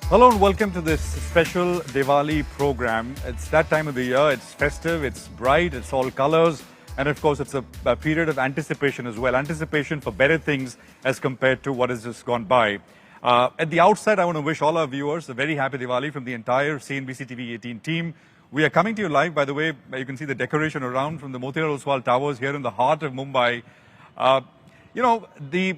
Hello and welcome to this special Diwali program. It's that time of the year, it's festive, it's bright, it's all colors, and of course it's a period of anticipation as well. Anticipation for better things as compared to what has just gone by. At the outset, I want to wish all our viewers a very happy Diwali from the entire CNBC TV 18 team. We are coming to you live, by the way. You can see the decoration around from the Motilal Oswal Towers here in the heart of Mumbai. The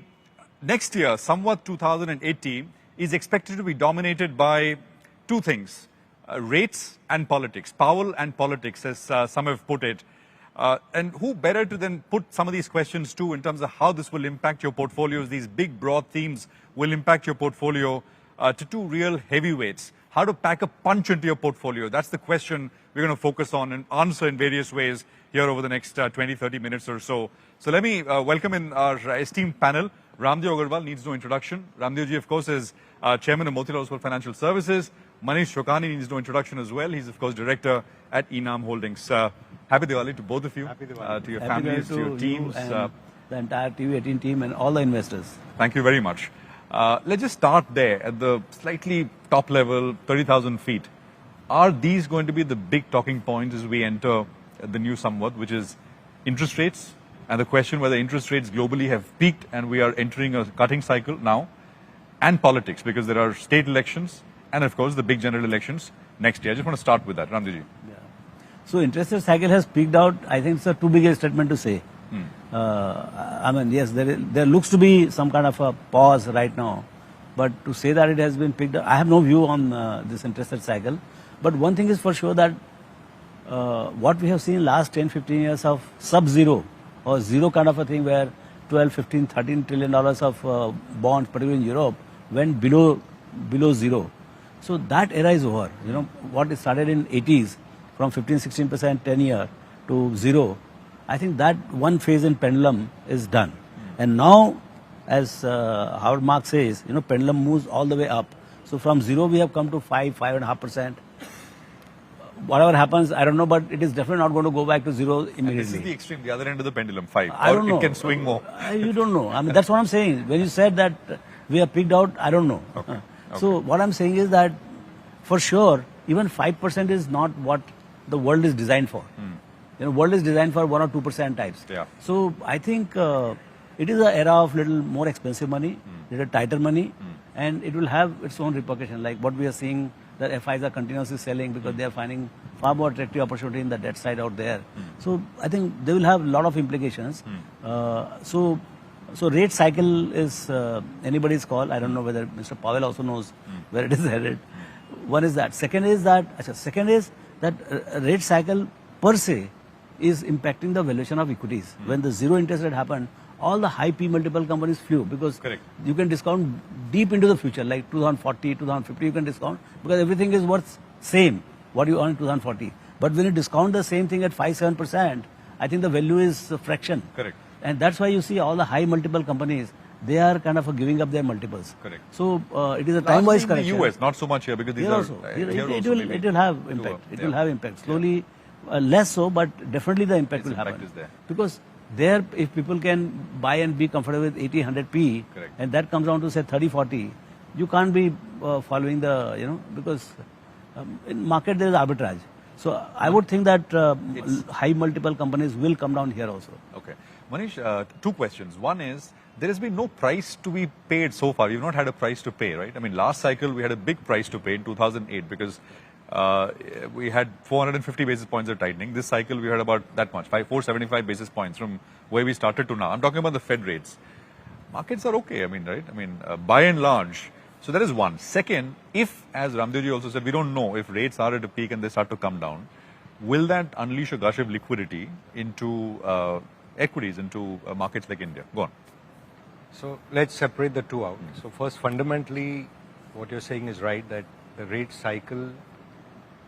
next year, Samvat 2018, is expected to be dominated by two things, rates and politics, power and politics, as some have put it. And who better to then put some of these questions to in terms of how this will impact your portfolios, these big broad themes will impact your portfolio to two real heavyweights. How to pack a punch into your portfolio, that's the question we're going to focus on and answer in various ways here over the next 20-30 minutes or so. So let me welcome in our esteemed panel. Raamdeo Agrawal needs no introduction. Raamdeo ji, of course, is chairman of Motilal Oswal Financial Services. Manish Shokani needs no introduction as well. He's, of course, director at Enam Holdings. Happy Diwali to both of you. Happy Diwali. To your families, to your teams. And the entire TV 18 team and all the investors. Thank you very much. Let's just start there at the slightly top level, 30,000 feet. Are these going to be the big talking points as we enter the new Samvat, which is interest rates? And the question whether interest rates globally have peaked and we are entering a cutting cycle now, and politics, because there are state elections and, of course, the big general elections next year. I just want to start with that. Raamdeo ji. Yeah. So interest rate cycle has peaked out. I think it's a too big a statement to say. I mean, yes, there looks to be some kind of a pause right now. But to say that it has been picked up, I have no view on this interest rate cycle. But one thing is for sure that what we have seen last 10-15 years of sub-zero or zero kind of a thing where 12, 15, 13 trillion dollars of bonds, particularly in Europe, went below zero. So that era is over. You know, what started in 80s from 15-16% 10 year to zero, I think that one phase in pendulum is done. And now, as Howard Marks says, you know, pendulum moves all the way up. So from zero we have come to 5.5%. Whatever happens, I don't know, but it is definitely not going to go back to zero immediately. And this is the extreme, the other end of the pendulum, 5. I don't know. It can swing more. You don't know. I mean, that's what I'm saying. When you said that we have peaked out, I don't know. Okay. So what I'm saying is that, for sure, even 5% is not what the world is designed for. You know, world is designed for 1 or 2% types. Yeah. So I think it is an era of little more expensive money, little tighter money, and it will have its own repercussion. Like what we are seeing, that FIs are continuously selling because they are finding far more attractive opportunity in the debt side out there. So I think they will have a lot of implications. So rate cycle is anybody's call. I don't know whether Mr. Powell also knows where it is headed. One is that. Second is that rate cycle per se is impacting the valuation of equities. When the zero interest rate happened, all the high P multiple companies flew because you can discount deep into the future, like 2040, 2050, you can discount because everything is worth same, what you earn in 2040. But when you discount the same thing at 5-7%, I think the value is a fraction. Correct. And that's why you see all the high multiple companies, they are kind of giving up their multiples. Correct. So it is a time-wise correction. In the US, not so much here because these Here are... also. It will have impact. It will have impact. Slowly, less so, but definitely the impact will happen. Is there. Because there, if people can buy and be comfortable with 80, 100 P, and that comes down to say 30, 40, you can't be following the, you know, because in market there is arbitrage. So I would think that high multiple companies will come down here also. Okay. Manish, two questions. One is, there has been no price to be paid so far. We've not had a price to pay, right? I mean, last cycle we had a big price to pay in 2008 because we had 450 basis points of tightening. This cycle we had about that much, 475 basis points from where we started to now. I'm talking about the Fed rates. Markets are okay, I mean, right? I mean, by and large. So that is one. Second, if, as Raamdeo ji also said, we don't know if rates are at a peak and they start to come down, will that unleash a gush of liquidity into equities, into markets like India? Go on. So let's separate the two out. So first, fundamentally, what you're saying is right, that the rate cycle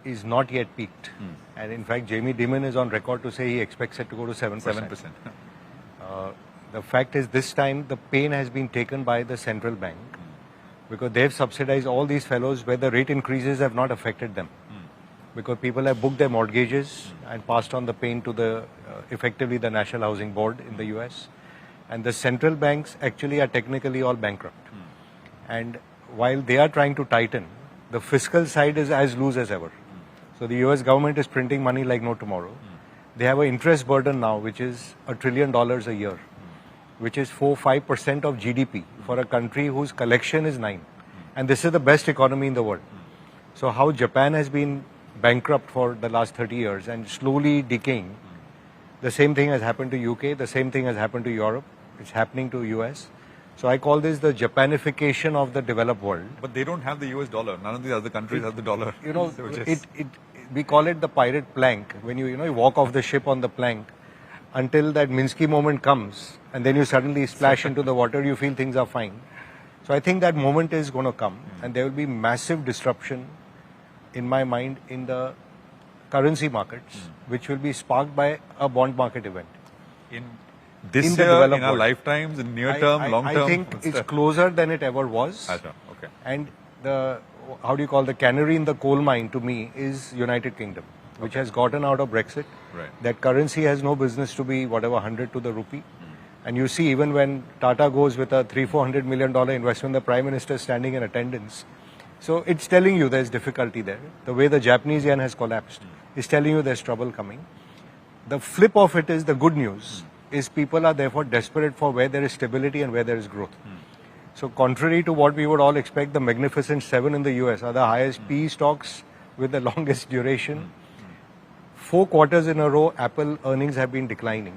is not yet peaked. And in fact, Jamie Dimon is on record to say he expects it to go to 7%. 7%. The fact is, this time the pain has been taken by the central bank because they've subsidized all these fellows where the rate increases have not affected them. Because people have booked their mortgages and passed on the pain to the effectively the National Housing Board in the US. And the central banks actually are technically all bankrupt. And while they are trying to tighten, the fiscal side is as loose as ever. So the US government is printing money like no tomorrow. They have an interest burden now, which is $1 trillion a year, which is 4-5% of GDP for a country whose collection is 9. And this is the best economy in the world. So how Japan has been bankrupt for the last 30 years and slowly decaying, the same thing has happened to UK, the same thing has happened to Europe, it's happening to US. So I call this the Japanification of the developed world. But they don't have the US dollar. None of the other countries have the dollar. You know, So which is- we call it the pirate plank. When you walk off the ship on the plank, until that Minsky moment comes, and then you suddenly splash into the water, you feel things are fine. So I think that moment is going to come, and there will be massive disruption, in my mind, in the currency markets, which will be sparked by a bond market event. in this in the year, developed in our world. lifetimes, in near term, long term? I think what's it's the- closer than it ever was. Acha, okay. And the, how do you call the canary in the coal mine to me is United Kingdom, which has gotten out of Brexit. Right. That currency has no business to be whatever 100 to the rupee. And you see, even when Tata goes with a $300-400 million investment, the Prime Minister is standing in attendance. So it's telling you there's difficulty there. The way the Japanese yen has collapsed is telling you there's trouble coming. The flip of it is the good news, is people are therefore desperate for where there is stability and where there is growth. So contrary to what we would all expect, the Magnificent Seven in the US are the highest PE stocks with the longest duration. 4 quarters in a row, Apple earnings have been declining.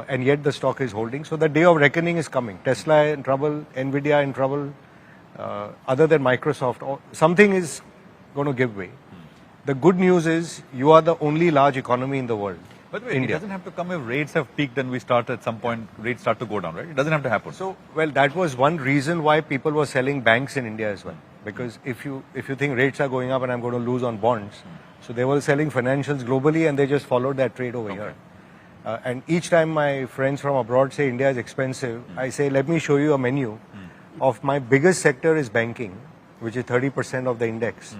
And yet the stock is holding. So the day of reckoning is coming. Tesla in trouble, Nvidia in trouble, other than Microsoft. Something is going to give way. The good news is you are the only large economy in the world. By the way, India. it doesn't have to come if rates have peaked and we start at some point, rates start to go down, right? It doesn't have to happen. So, well, that was one reason why people were selling banks in India as well. Because if you think rates are going up and I'm going to lose on bonds, so they were selling financials globally and they just followed that trade over here. And each time my friends from abroad say India is expensive, I say, let me show you a menu of my biggest sector is banking, which is 30% of the index.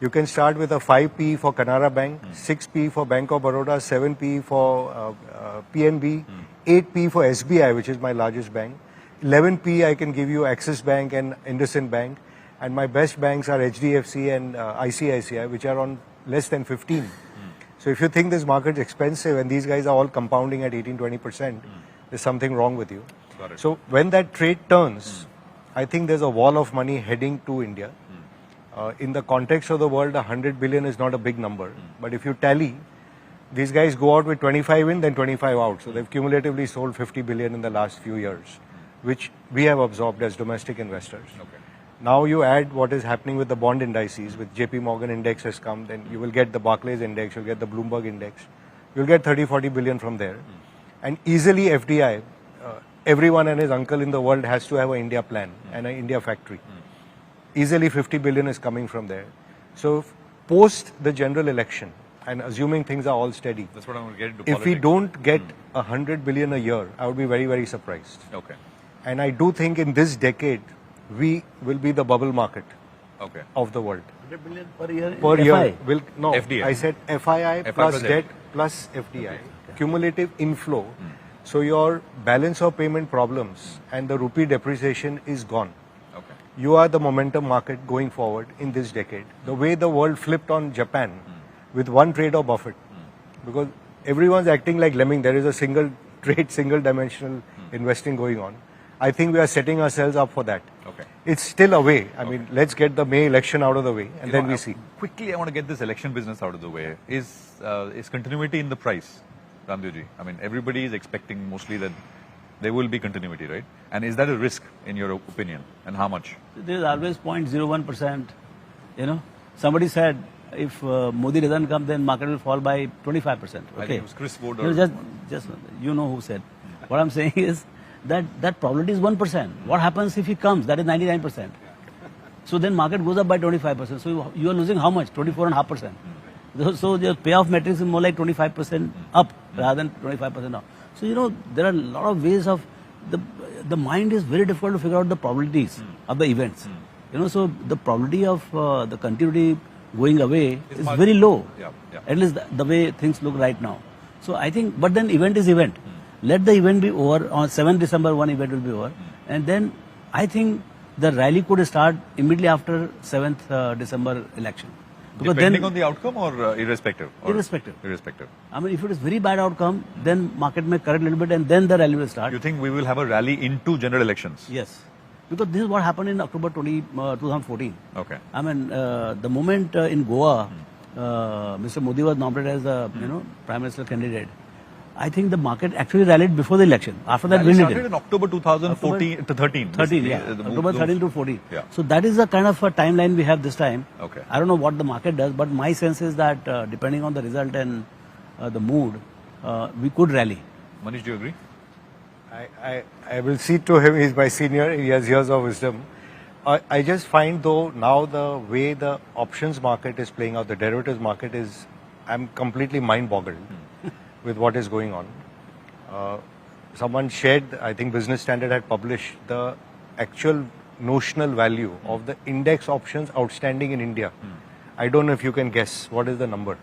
You can start with a 5P for Canara Bank, 6P for Bank of Baroda, 7P for PNB, 8P for SBI, which is my largest bank. 11P I can give you Axis Bank and IndusInd Bank. And my best banks are HDFC and ICICI, which are on less than 15. So if you think this market is expensive and these guys are all compounding at 18-20%, there's something wrong with you. Got it. So when that trade turns, I think there's a wall of money heading to India. In the context of the world, 100 billion is not a big number. But if you tally, these guys go out with 25 in, then 25 out. So they've cumulatively sold 50 billion in the last few years, which we have absorbed as domestic investors. Okay. Now you add what is happening with the bond indices, with JP Morgan index has come, then you will get the Barclays index, you'll get the Bloomberg index, you'll get 30-40 billion from there. And easily FDI, everyone and his uncle in the world has to have an India plan and an India factory. Easily 50 billion is coming from there. So post the general election, and assuming things are all steady, That's what I'm going to get into if we politics. don't get 100 billion a year, I would be very, very surprised. Okay. And I do think in this decade, we will be the bubble market Okay. of the world. 100 billion per year. Per in year, FI. will no. FDI. I said FII plus plus debt plus FDI. Cumulative inflow. So your balance of payment problems and the rupee depreciation is gone. Okay. You are the momentum market going forward in this decade. The way the world flipped on Japan with one trade of Buffett, because everyone's acting like lemming. There is a single trade, single dimensional investing going on. I think we are setting ourselves up for that. Okay. It's still away. I mean, let's get the May election out of the way and then we see. Quickly, I want to get this election business out of the way. Is continuity in the price, Raamdeo ji? I mean, everybody is expecting mostly that there will be continuity, right? And is that a risk in your opinion? And how much? There is always 0.01%. You know, somebody said if Modi doesn't come, then market will fall by 25%. I Okay. think it was Chris Wood You know, just you know who said. What I'm saying is that probability is 1%. What happens if he comes? That is 99%. So then market goes up by 25%. So you are losing how much? 24.5%. So your payoff metrics is more like 25% up rather than 25% down. So you know there are a lot of ways of the mind is very difficult to figure out the probabilities of the events. You know, so the probability of the continuity going away is very low. Yeah, yeah. At least the way things look right now. So I think, but then event is event. Let the event be over. On 7th December, one event will be over. And then I think the rally could start immediately after 7th December election. Because Depending on the outcome or irrespective? Or irrespective. Irrespective. I mean, if it is very bad outcome, then market may correct a little bit and then the rally will start. You think we will have a rally into general elections? Yes. Because this is what happened in October 2014. Okay. I mean, the moment in Goa, Mr. Modi was nominated as the Prime Minister candidate, I think the market actually rallied before the election. After that, Rally we started in October 2014 to 13. 13, yeah. The October 13 to 14. Yeah. So that is the kind of a timeline we have this time. Okay. I don't know what the market does, but my sense is that depending on the result and the mood, we could rally. Manish, do you agree? I will cede to him, he's my senior, he has years of wisdom. I just find though now the way the options market is playing out, the derivatives market is, I'm completely mind boggled with what is going on. Someone shared, I think Business Standard had published the actual notional value of the index options outstanding in India. I don't know if you can guess what is the number.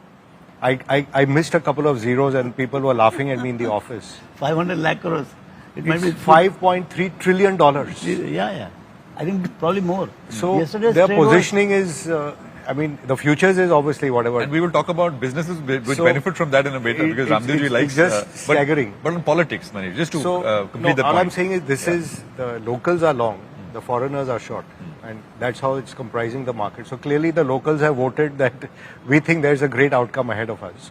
I missed a couple of zeros and people were laughing at me in the office. 500 lakh crores. It It's $5.3 trillion. Yeah. I think probably more. So Yesterday's their trade was- positioning is, I mean, the futures is obviously whatever. And we will talk about businesses which So, benefit from that in a bit because Raamdeo ji it's likes... just staggering. But on politics, Manish, just to So, complete the all point. I'm saying is this is, the locals are long, the foreigners are short. And that's how it's comprising the market. So clearly the locals have voted that we think there's a great outcome ahead of us.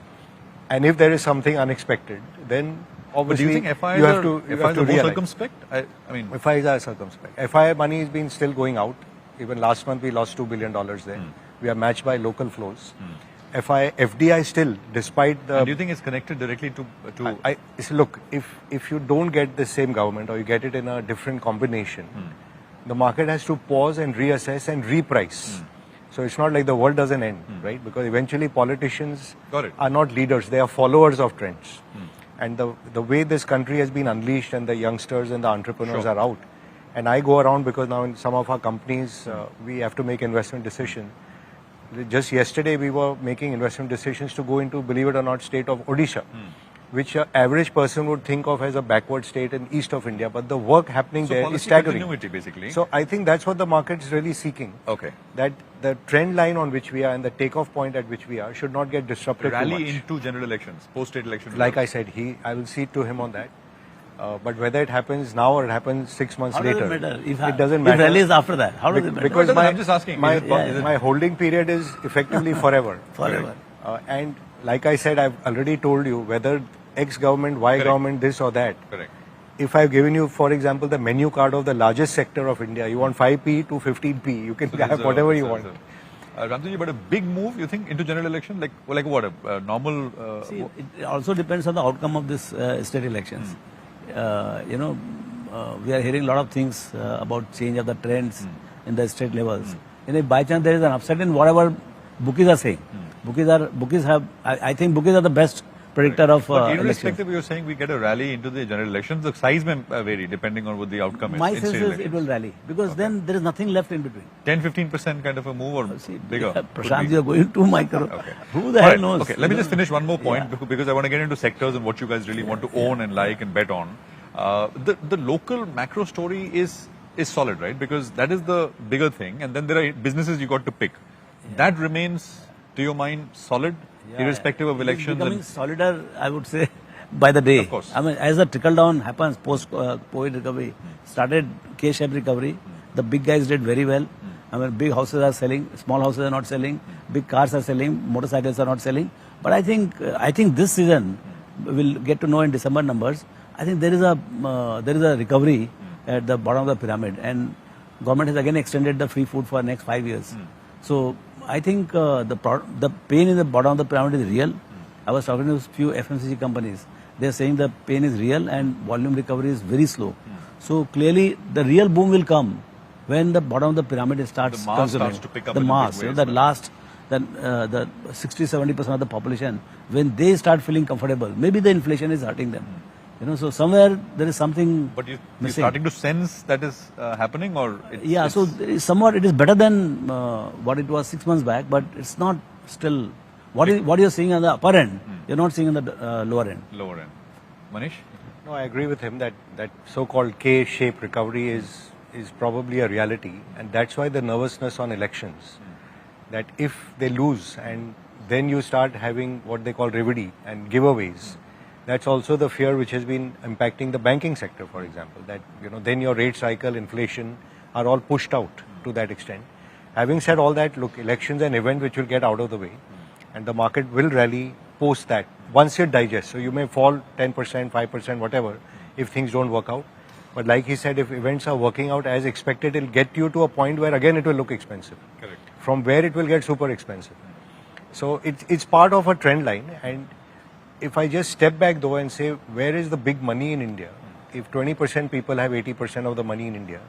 And if there is something unexpected, then But do obviously you think FIs you have are, to, you FIs have to are more realize. circumspect? I mean... FIs are circumspect. FI money has been still going out. Even last month we lost $2 billion there. We are matched by local flows. FDI still, despite the... And do you think it's connected directly to look, if you don't get the same government or you get it in a different combination, the market has to pause and reassess and reprice. So it's not like the world doesn't end, right? Because eventually politicians Got it. are not leaders, they are followers of trends. And the way this country has been unleashed and the youngsters and the entrepreneurs Sure. are out. And I go around because now in some of our companies, we have to make investment decisions. Just yesterday, we were making investment decisions to go into, believe it or not, state of Odisha, which an average person would think of as a backward state in east of India. But the work happening So there is policy staggering. continuity, basically. So I think that's what the market is really seeking. Okay. That the trend line on which we are and the takeoff point at which we are should not get disrupted too Rally much. into general elections, post-state elections. Like I said, I will cede to him on that. But whether it happens now or it happens 6 months How later, does it matter? it doesn't matter. If rally is after that, how does it matter? Because No, I'm just asking, my, is it- my holding period is effectively forever. Forever. And like I said, I've already told you whether X government, Y Correct. government, this or that. Correct. If I've given you, for example, the menu card of the largest sector of India, you want 5p to 15p, you can So have there's whatever you there's want. Raamdeo ji, but a big move, you think, into general election? Like what? A normal... See, it also depends on the outcome of this state elections. We are hearing a lot of things about change of the trends in the state levels. And if by chance there is an upset in whatever bookies are saying, I think bookies are the best predictor of But elections. irrespective, you're saying we get a rally into the general elections, the size may vary depending on what the outcome is. My in sense state is elections. it will rally because then there is nothing left in between. 10-15% kind of a move or bigger? could Prashant, be. you are going too micro. Okay. Who the All hell right. knows? Okay, let me just finish one more point Yeah. because I want to get into sectors and what you guys really want to own and like and bet on. The local macro story is solid, right? Because that is the bigger thing, and then there are businesses you got to pick. That remains, to your mind, solid, irrespective of It is elections. becoming solider, I would say, by the day. Of course. I mean, as the trickle down happens post COVID recovery, started K-shaped recovery. The big guys did very well. I mean, big houses are selling, small houses are not selling, big cars are selling, motorcycles are not selling. But I think this season we'll get to know in December numbers. I think there is a recovery at the bottom of the pyramid, and government has again extended the free food for next 5 years. So I think the pain in the bottom of the pyramid is real. I was talking to a few FMCG companies. They are saying the pain is real and volume recovery is very slow. So clearly the real boom will come when the bottom of the pyramid starts The mass consuming. starts to pick up the in a big mass, way as the well. last, the 60-70% of the population, when they start feeling comfortable, maybe the inflation is hurting them. So somewhere there is something But you're missing. starting to sense that is happening, or So somewhat it is better than what it was 6 months back, but it's not still what you're seeing on the upper end. You're not seeing on the lower end. lower end. Manish? No, I agree with him that so-called K-shaped recovery is is probably a reality, and that's why the nervousness on elections, that if they lose and then you start having what they call revidi and giveaways, that's also the fear which has been impacting the banking sector, for example, that then your rate cycle, inflation are all pushed out to that extent. Having said all that, look, elections an event which will get out of the way, and the market will rally post that once it digests. So you may fall 10%, 5%, whatever, if things don't work out. But like he said, if events are working out as expected, it'll get you to a point where again it will look expensive. Correct. From where it will get super expensive. So it's part of a trend line. And if I just step back though and say, where is the big money in India? If 20% people have 80% of the money in India,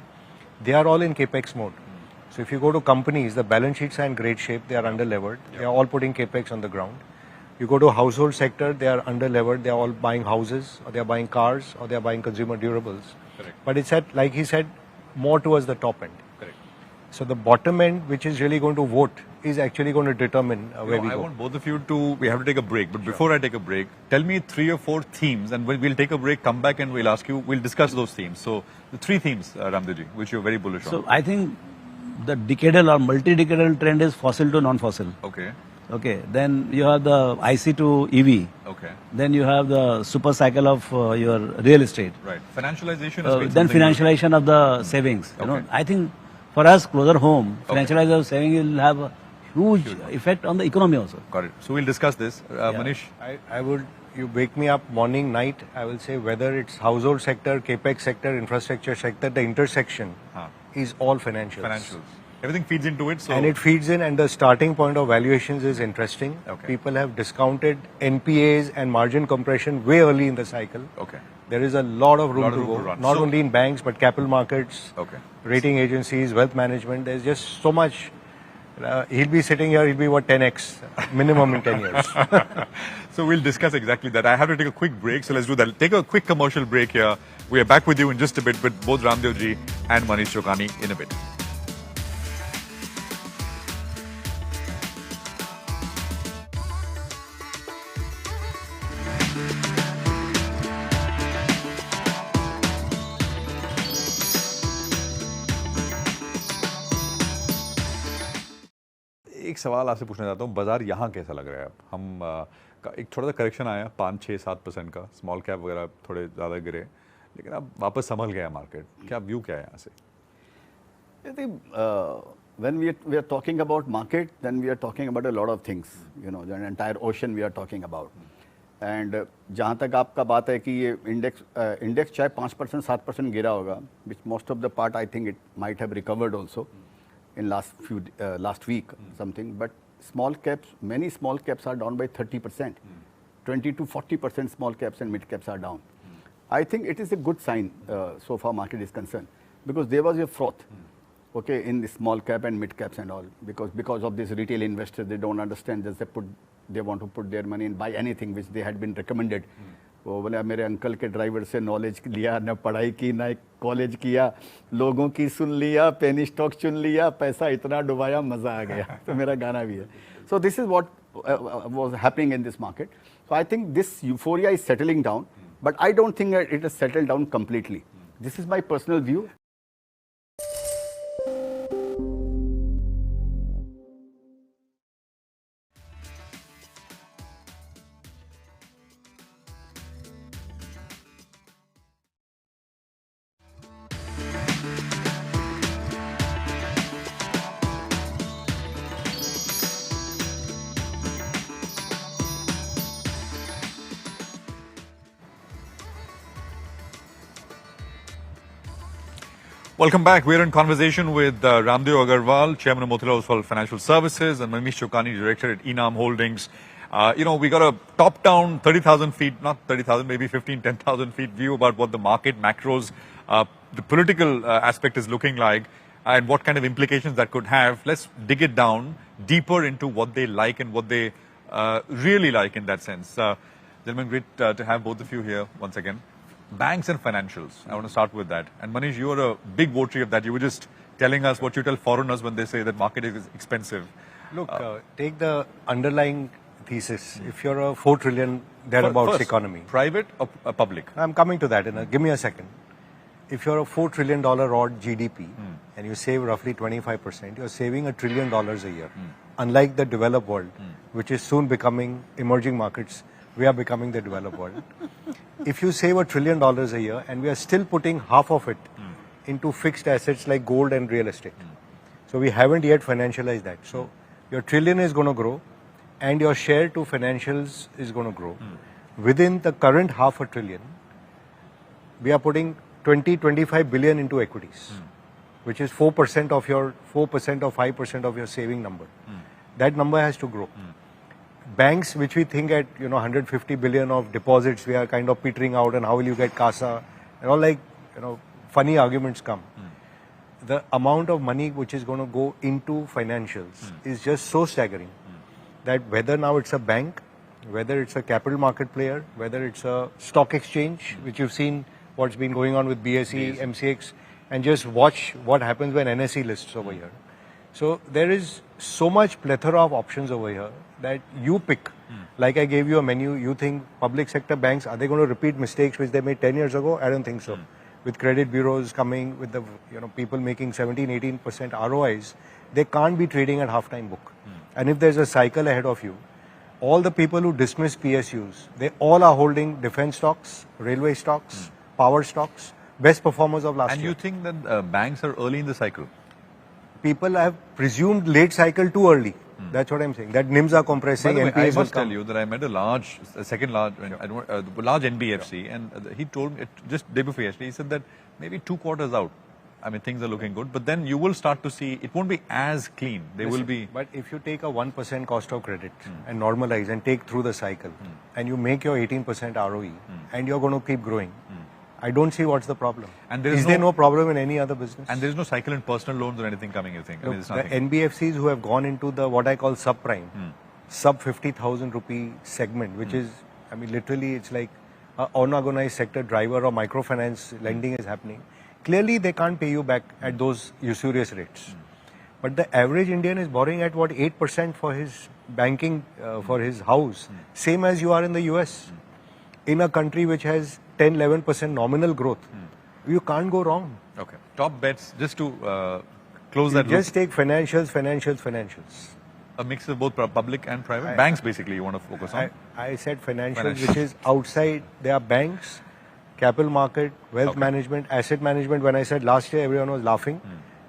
they are all in capex mode. So if you go to companies, the balance sheets are in great shape. They are under-levered. They are all putting capex on the ground. You go to household sector, they are under-levered. They are all buying houses, or they are buying cars, or they are buying consumer durables. Correct. But it's at, like he said, more towards the top end. Correct. So the bottom end, which is really going to vote, is actually going to determine where we go. I want both of you to, we have to take a break. But before I take a break, tell me 3 or 4 themes, and we'll take a break, come back and we'll ask you, we'll discuss those themes. So the 3 themes, Raamdeo ji, which you're very bullish on. So I think the decadal or multi-decadal trend is fossil to non-fossil. Okay. Okay. Then you have the IC to EV. Okay. Then you have the super cycle of your real estate. Right. Financialization is then financialization of the savings. You know, I think for us closer home, financialization of savings will have a huge effect on the economy also. Got it. So we'll discuss this. Manish? I would, you wake me up morning, night, I will say whether it's household sector, capex sector, infrastructure sector, the intersection is all financials. Financials. Everything feeds into it. So and it feeds in, and the starting point of valuations is interesting. Okay. People have discounted NPAs and margin compression way early in the cycle. Okay. There is a lot of room to go, not only in banks, but capital markets, rating agencies, wealth management. There's just so much. He'll be sitting here, he'll be 10x minimum in 10 years. So we'll discuss exactly that. I have to take a quick break, so let's do that. Take a quick commercial break here. We are back with you in just a bit with both Raamdeo ji and Manish Chokani in a bit. एक सवाल आपसे पूछना चाहता हूँ, बाजार यहाँ कैसा लग रहा है? हम एक थोड़ा सा करेक्शन आया 5-6-7% का, स्मॉल कैप वगैरह थोड़े ज़्यादा गिरे, लेकिन अब वापस संभल गया मार्केट. क्या व्यू क्या है यहाँ से? I think when we are talking about market, then we are talking about a lot of things. You know, the entire ocean we are talking about. And जहाँ तक आपका बात है कि ये इंडेक्स चाहे 5% 7% गिरा होगा, which most of the part I think it might have recovered also in last week something, but small caps, many small caps are down by 30%, 20 to 40% small caps and mid caps are down. I think it is a good sign so far market is concerned, because there was a froth, okay, in the small cap and mid caps and all, because of this retail investors, they don't understand, just they want to put their money and buy anything which they had been recommended. वो बोले मेरे uncle के driver से knowledge लिया, न पढ़ाई की न कॉलेज किया, लोगों की सुन लिया, पेनी स्टॉक चुन लिया, पैसा इतना डुबाया, मजा आ गया. तो मेरा गाना भी है. So this is what was happening in this market. So I think this euphoria is settling down, but I don't think that it has settled down completely. This is my personal view. Welcome back. We're in conversation with Raamdeo Agrawal, Chairman of Motilal Oswal Financial Services, and Manish Chokani, Director at Enam Holdings. We got a top-down 30,000 feet, not 30,000, maybe 10,000 feet view about what the market macros, the political aspect is looking like, and what kind of implications that could have. Let's dig it down deeper into what they like and what they really like in that sense. Gentlemen, great to have both of you here once again. Banks and financials. I want to start with that. And Manish, you are a big votary of that. You were just telling us what you tell foreigners when they say that market is expensive. Look, take the underlying thesis. If you're a 4 trillion thereabouts economy. Private or public? I'm coming to that. Give me a second. if you're a $4 trillion odd GDP and you save roughly 25%, you're saving $1 trillion a year. Unlike the developed world, which is soon becoming emerging markets, we are becoming the developed world. If you save $1 trillion a year and we are still putting half of it into fixed assets like gold and real estate. So we haven't yet financialized that. So your trillion is going to grow and your share to financials is going to grow. Within the current $500 billion, we are putting 20-25 billion into equities, which is 4% of your 4% or 5% of your saving number. That number has to grow. Banks, which we think at 150 billion of deposits, we are kind of petering out, and how will you get CASA, and all funny arguments come. The amount of money which is going to go into financials is just so staggering that whether now it's a bank, whether it's a capital market player, whether it's a stock exchange, which you've seen what's been going on with BSE, MCX, and just watch what happens when NSE lists over here. So there is so much plethora of options over here that you pick. Like I gave you a menu, you think public sector banks, are they going to repeat mistakes which they made 10 years ago? I don't think so. With credit bureaus coming, with the people making 17-18% ROIs, they can't be trading at half-time book. And if there's a cycle ahead of you, all the people who dismiss PSUs, they all are holding defense stocks, railway stocks, power stocks, best performers of last year. And you think that banks are early in the cycle? People have presumed late cycle too early. That's what I'm saying. That NIMs are compressing. By the way, I NPAs must tell you that I met a large NBFC, and he told me just day before yesterday, he said that maybe 2 quarters out, things are looking good, but then you will start to see it won't be as clean. They will be. But if you take a 1% cost of credit and normalize and take through the cycle, and you make your 18% ROE, and you're going to keep growing, I don't see what's the problem. And is there no problem in any other business? And there is no cycle in personal loans or anything coming, you think? Look, the NBFCs who have gone into the what I call subprime, sub 50,000 rupee segment, which is, literally it's like an unorganized sector driver or microfinance lending is happening. Clearly, they can't pay you back at those usurious rates. But the average Indian is borrowing at 8% for his banking, for his house, same as you are in the US. In a country which has 10-11% nominal growth, you can't go wrong. Okay. Top bets, just to close that Just take financials. A mix of both public and private? Banks, basically, you want to focus on? I said financials, which is outside. There are banks, capital market, wealth management, asset management. When I said last year, everyone was laughing.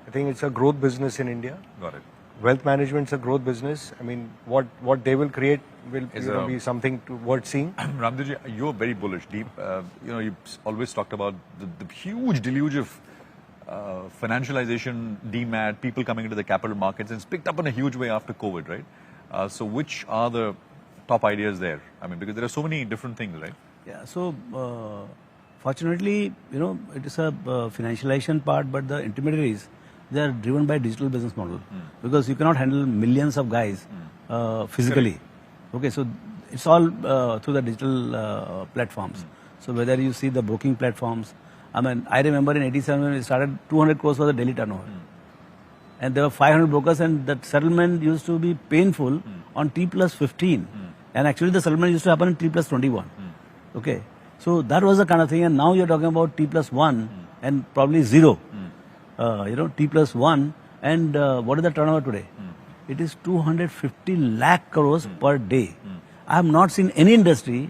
I think it's a growth business in India. Got it. Wealth management is a growth business. What they will create will be something worth seeing. Raamdeo, you're very bullish. Deep, you always talked about the huge deluge of financialization, demat, people coming into the capital markets, and it's picked up in a huge way after COVID, right? So which are the top ideas there? Because there are so many different things, right? Yeah, so fortunately, it is a financialization part, but the intermediaries, they are driven by digital business model because you cannot handle millions of guys physically. Okay, so it's all through the digital platforms. So whether you see the broking platforms, I remember in 87 when we started, 200 crores was the daily turnover. And there were 500 brokers, and that settlement used to be painful on T+15. And actually the settlement used to happen in T+21. Okay, so that was the kind of thing, and now you're talking about T+1 and probably 0. T+1, and what is the turnover today? It is 250 lakh crores per day. I have not seen any industry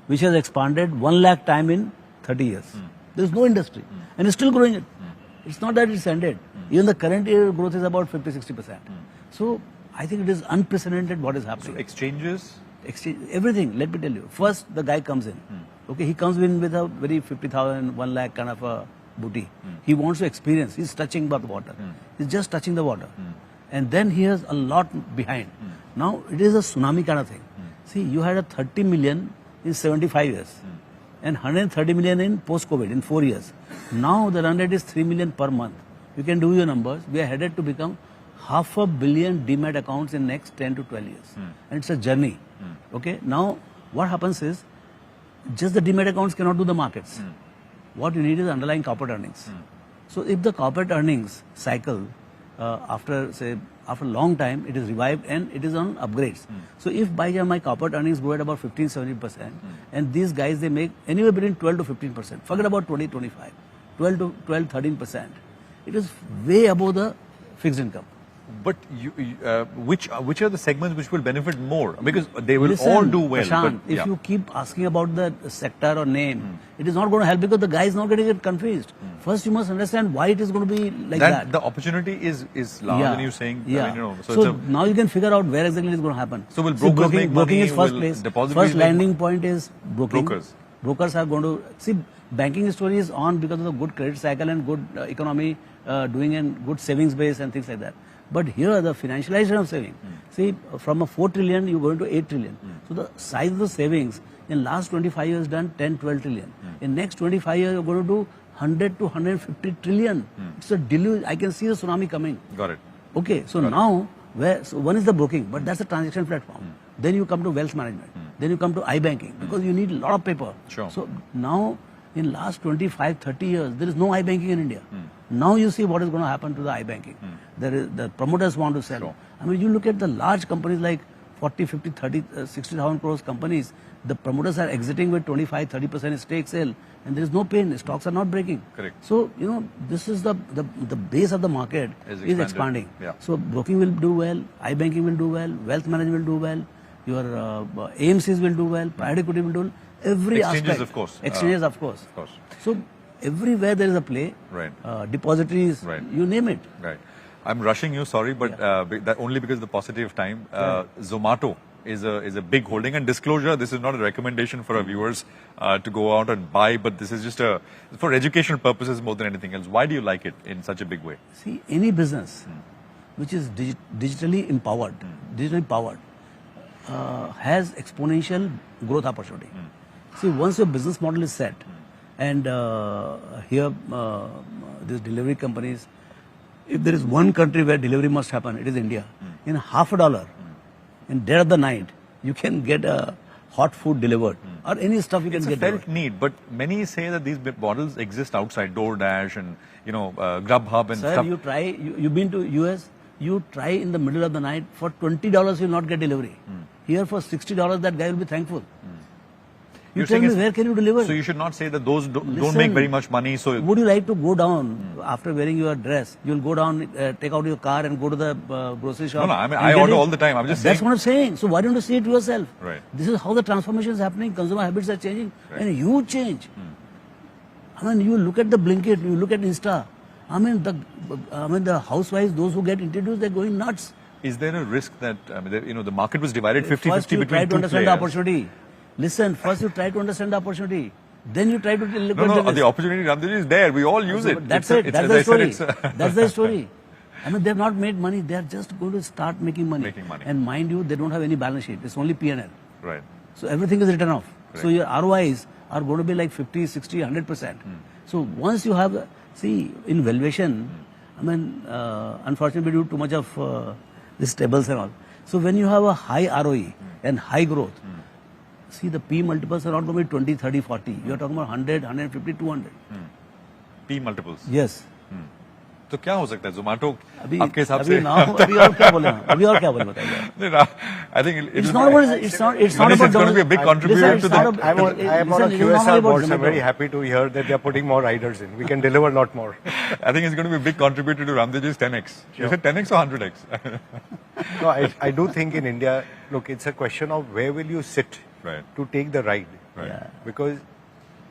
which has expanded 1 lakh time in 30 years. There is no industry, and it's still growing it. It's not that it's ended. Even the current year growth is about 50-60%. So I think it is unprecedented what is happening. So exchanges? Everything, let me tell you. First, the guy comes in. Okay, he comes in with a very 50,000, 1 lakh kind of a booty. He wants to experience. He's touching the water. He's just touching the water. And then he has a lot behind. Now, it is a tsunami kind of thing. See, you had a 30 million in 75 years and 130 million in post-COVID in 4 years. Now, the run rate is 3 million per month. You can do your numbers. We are headed to become 500 million demat accounts in next 10 to 12 years. And it's a journey. Okay, now what happens is, just the demat accounts cannot do the markets. What you need is underlying corporate earnings. So if the corporate earnings cycle, after a long time, it is revived and it is on upgrades. So if by my corporate earnings grow at about 15-17%, and these guys, they make anywhere between 12 to 15%, forget about 20-25. 13%. It is way above the fixed income. But which are the segments which will benefit more? Because they will Listen, all do well. Prashant, but, if you keep asking about the sector or name, it is not going to help because the guy is not going to get confused. First, you must understand why it is going to be like that. The opportunity is larger than you saying. Yeah. I mean, so now you can figure out where exactly it is going to happen. So will brokers make broking money? is first Will place. depositories First make landing money? point is broking. Brokers. Brokers are going to see banking story is on because of the good credit cycle and good economy doing and good savings base and things like that. But here the financialization of saving. See, from a 4 trillion you go into 8 trillion. So the size of the savings in last 25 years done 10, 12 trillion. In next 25 years you're going to do 100 to 150 trillion. It's a deluge. I can see the tsunami coming. Got it. Okay, so now so one is the broking, but that's a transaction platform. Then you come to wealth management. Then you come to iBanking because you need a lot of paper. Sure. So now in last 25, 30 years, there is no iBanking in India. Now you see what is going to happen to the iBanking. The promoters want to sell. Sure. I mean, you look at the large companies like 40, 50, 30, 60,000 crores companies, the promoters are exiting with 25, 30% stake sale and there is no pain. Stocks are not breaking. Correct. So, this is the base of the market is expanding. Yeah. So, broking will do well, iBanking will do well, wealth management will do well, your AMCs will do well, private equity will do well. Every Exchanges, aspect. of course. Exchanges, of course. Of course. So, everywhere there is a play. Right. Depositories, Right. you name it. Right. I'm rushing you, sorry, but that only because of the paucity of time. Zomato is a big holding, and disclosure, this is not a recommendation for our viewers to go out and buy, but this is just for educational purposes more than anything else. Why do you like it in such a big way? See, any business which is digitally powered, has exponential growth opportunity. See, once your business model is set, and here these delivery companies, if there is one country where delivery must happen, it is India. In $50, in dead of the night, you can get a hot food delivered or any stuff you can It's get a felt delivered. need, but many say that these models exist outside, DoorDash and Grubhub and Sir, stuff. you try, you've been to US, you try in the middle of the night, for $20 you will not get delivery. Here for $60 that guy will be thankful. You You're tell me saying where can you deliver? So you should not say that those don't Listen, make very much money. So would you like to go down after wearing your dress? You'll go down, take out your car and go to the grocery shop. No, I mean, and I get order it? all the time. I'm just That's saying. what I'm saying. So why don't you see it yourself? Right. This is how the transformation is happening. Consumer habits are changing, Right. and huge change. I mean, you look at the Blinkit, you look at Insta. I mean, the housewives, those who get introduced, they're going nuts. Is there a risk that the market was divided 50-50 First you try between to two understand the players? opportunity. Listen, first you try to understand the opportunity. Then you try to look at No, the opportunity, Raamdeo, is there. We all use it. That's It's it. a- That's as the I said, story. That's the story. I mean, they have not made money. They are just going to start making money. Making money. And mind you, they don't have any balance sheet. It's only P&L. Right. So everything is written off. So Correct. your ROIs are going to be like 50, 60, 100%. So once you have, see, in valuation, I mean, unfortunately, we do too much of these tables and all. So when you have a high ROE and high growth, see, the P multiples are not going to be 20, 30, 40. You are talking about 100, 150, 200. P multiples. Yes. तो क्या हो सकता है Zomato अभी आपके हिसाब अभी से now अभी और क्या बोले अभी और क्या बोले बताइए नहीं, ना, I think it's not about it's not Manish, it's going to be a big contributor it's to not the. about- I am on a listen, it's not QSR about board, so I'm Zomato. very happy to hear that they are putting more riders in. We can deliver a lot more. I think it's going to be a big contributor to Raamdeo's 10x. You said 10x or 100x? No, I do think in India, look, it's a question of where will you sit Right. to take the ride. Right. Yeah. Because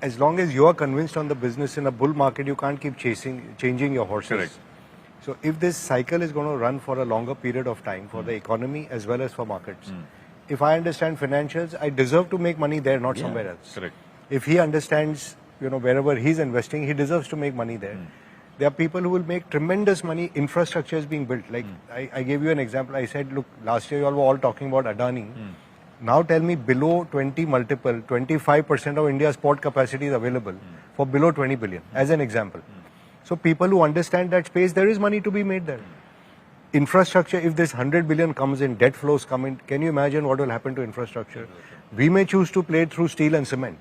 as long as you are convinced on the business in a bull market, you can't keep changing your horses. Correct. So if this cycle is going to run for a longer period of time for the economy as well as for markets, if I understand financials, I deserve to make money there, not somewhere else. Correct. If he understands, wherever he's investing, he deserves to make money there. There are people who will make tremendous money. Infrastructure is being built. Like I gave you an example. I said, look, last year you all were all talking about Adani. Now tell me below 20 multiple, 25% of India's port capacity is available for below 20 billion, as an example. So people who understand that space, there is money to be made there. Infrastructure, if this 100 billion comes in, debt flows come in, can you imagine what will happen to infrastructure? We may choose to play it through steel and cement,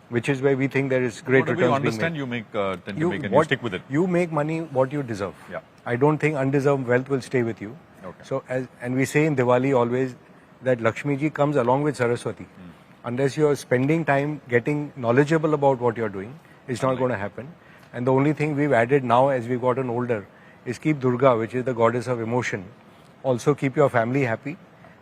which is where we think there is great Whatever you returns being understand, made. you tend to make and you stick with it. You make money what you deserve. Yeah. I don't think undeserved wealth will stay with you. Okay. So and we say in Diwali always that Lakshmi ji comes along with Saraswati. Unless you're spending time getting knowledgeable about what you're doing, it's not going to happen. And the only thing we've added now as we've gotten older is keep Durga, which is the goddess of emotion. Also keep your family happy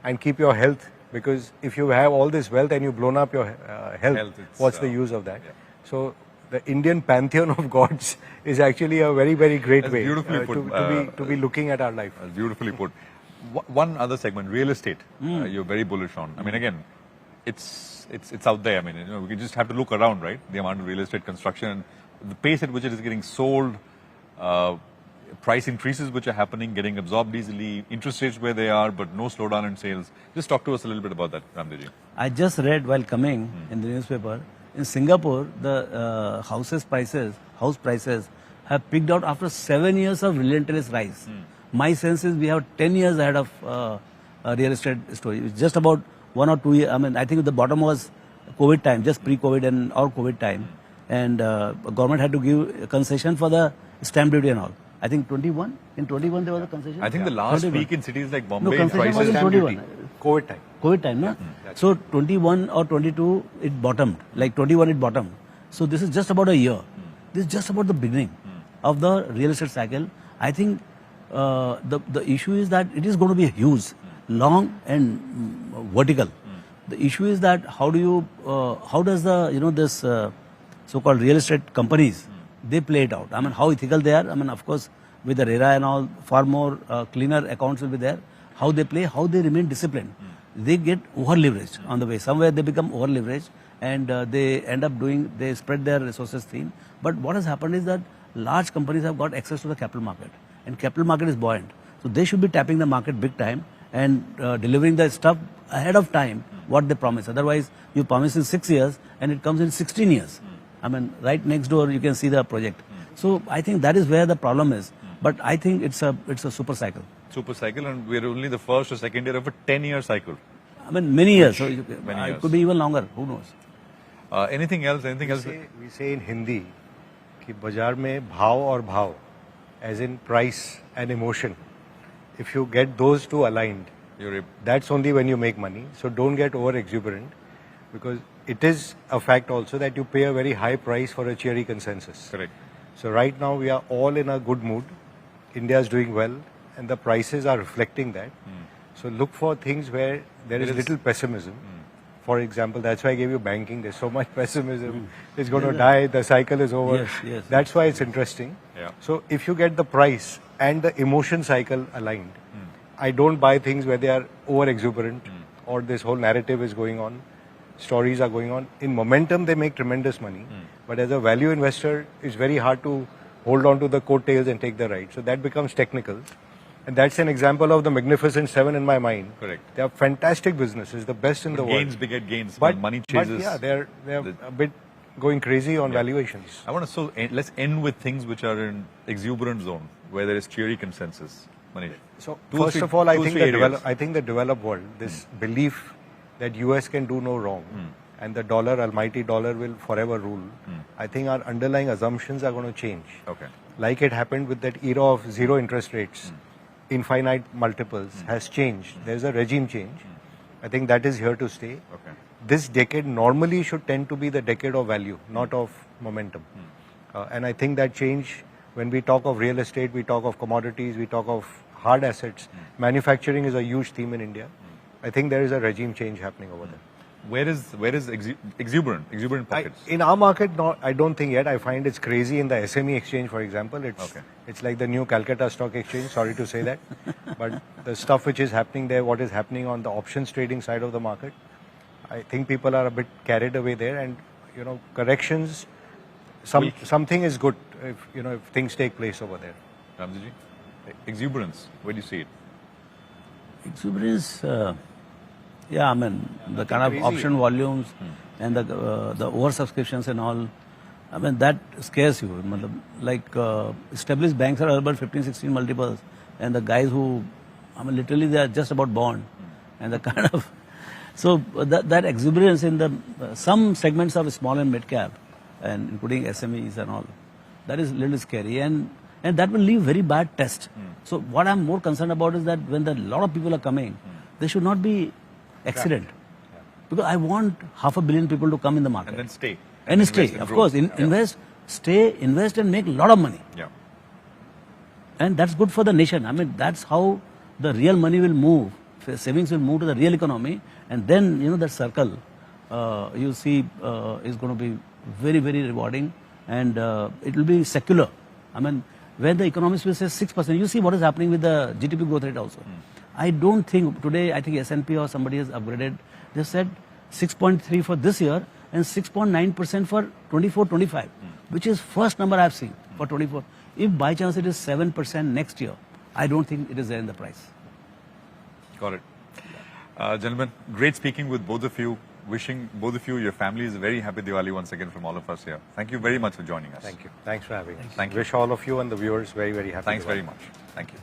and keep your health, because if you have all this wealth and you've blown up your health, what's the use of that? Yeah. So the Indian pantheon of gods is actually a very, very great That's way beautifully put, to be looking at our life. Beautifully put. One other segment, real estate, you're very bullish on. I mean, again, it's out there. I mean, we just have to look around, right? The amount of real estate construction, the pace at which it is getting sold, price increases which are happening, getting absorbed easily, interest rates where they are, but no slowdown in sales. Just talk to us a little bit about that, Raamdeo ji. I just read while coming in the newspaper, in Singapore, the house prices have peaked out after 7 years of relentless rise. My sense is we have 10 years ahead of a real estate story. It's just about 1 or 2 years. I mean, I think the bottom was COVID time, just pre-COVID and or COVID time. And government had to give a concession for the stamp duty and all. I think 21? In 21 there was a concession? I think the last 21. peak in cities like Bombay, No, concession was in prices 21. COVID time. COVID time, no? So 21 or 22, it bottomed. Like 21, it bottomed. So this is just about a year. This is just about the beginning of the real estate cycle. I think the issue is that it is going to be huge, long and vertical. The issue is that how does the this so-called real estate companies, they play it out. I mean, how ethical they are. I mean, of course, with the RERA and all, far more cleaner accounts will be there. How they play, how they remain disciplined. They get over-leveraged on the way. Somewhere they become over-leveraged and they end up they spread their resources thin. But what has happened is that large companies have got access to the capital market. And capital market is buoyant. So they should be tapping the market big time and delivering the stuff ahead of time, what they promise. Otherwise, you promise in 6 years and it comes in 16 years. I mean, right next door you can see the project. So I think that is where the problem is. But I think it's a super cycle. Super cycle, and we're only the first or second year of a 10-year cycle. I mean, many years. So Many it could be even longer. Who knows? Anything else? Anything else? We say in Hindi कि बाजार में भाव और भाव, as in price and emotion, if you get those two aligned, that's only when you make money. So don't get over exuberant, because it is a fact also that you pay a very high price for a cheery consensus. Correct. So right now we are all in a good mood. India is doing well and the prices are reflecting that. So look for things where there is little pessimism. For example, that's why I gave you banking. There's so much pessimism. It's going to die. The cycle is over. Yes. That's why it's interesting. Yeah. So if you get the price and the emotion cycle aligned, I don't buy things where they are over exuberant or this whole narrative is going on. Stories are going on. In momentum, they make tremendous money. But as a value investor, it's very hard to hold on to the coattails and take the ride. So that becomes technical. And that's an example of the Magnificent Seven in my mind. Correct. They are fantastic businesses, the best in the world. Gains beget gains. But Money chases. But yeah, they're a bit going crazy on valuations. I want to let's end with things which are in exuberant zone, where there is cheery consensus. Manish. So Two or first three- of all, I two or think three areas. the developed world, this belief that US can do no wrong and the dollar, almighty dollar, will forever rule. I think our underlying assumptions are going to change. Okay. Like it happened with that era of zero interest rates, infinite multiples has changed. There's a regime change. I think that is here to stay. Okay. This decade normally should tend to be the decade of value, not of momentum. And I think that change, when we talk of real estate, we talk of commodities, we talk of hard assets. Manufacturing is a huge theme in India. I think there is a regime change happening over there. Where is exuberant pockets? In our market, I don't think yet. I find it's crazy in the SME exchange, for example. It's like the new Calcutta Stock Exchange, sorry to say that. But the stuff which is happening there, what is happening on the options trading side of the market, I think people are a bit carried away there. And, corrections, something is good if things take place over there. Raamdeo ji, exuberance, where do you see it? Exuberance, yeah, I mean, the kind of crazy. option volumes and the oversubscriptions and all, I mean, that scares you. Like, established banks are about 15, 16 multiples, and the guys who, literally they are just about born. And the kind of, so that exuberance in the, some segments of small and mid cap, and including SMEs and all, that is a little scary. And that will leave very bad test. So what I'm more concerned about is that when a lot of people are coming, they should not be accident. Because I want 500 million people to come in the market. And then stay. And stay, invest and of grow. course, invest stay, invest and make a lot of money. Yeah. And that's good for the nation. I mean, that's how the real money will move. Savings will move to the real economy, and then, you know, that circle, you see, is going to be very, very rewarding, and it will be secular. I mean, when the economists will say 6%, you see what is happening with the GDP growth rate also. I don't think today, I think S&P or somebody has upgraded. They said 6.3 for this year and 6.9% for 24-25, which is first number I've seen for 24. If by chance it is 7% next year, I don't think it is there in the price. Got it. Gentlemen, great speaking with both of you. Wishing both of you, your families, a very happy Diwali once again from all of us here. Thank you very much for joining us. Thank you. Thanks for having us. Thank you. Wish all of you and the viewers very, very happy Thanks Diwali. very much. Thank you.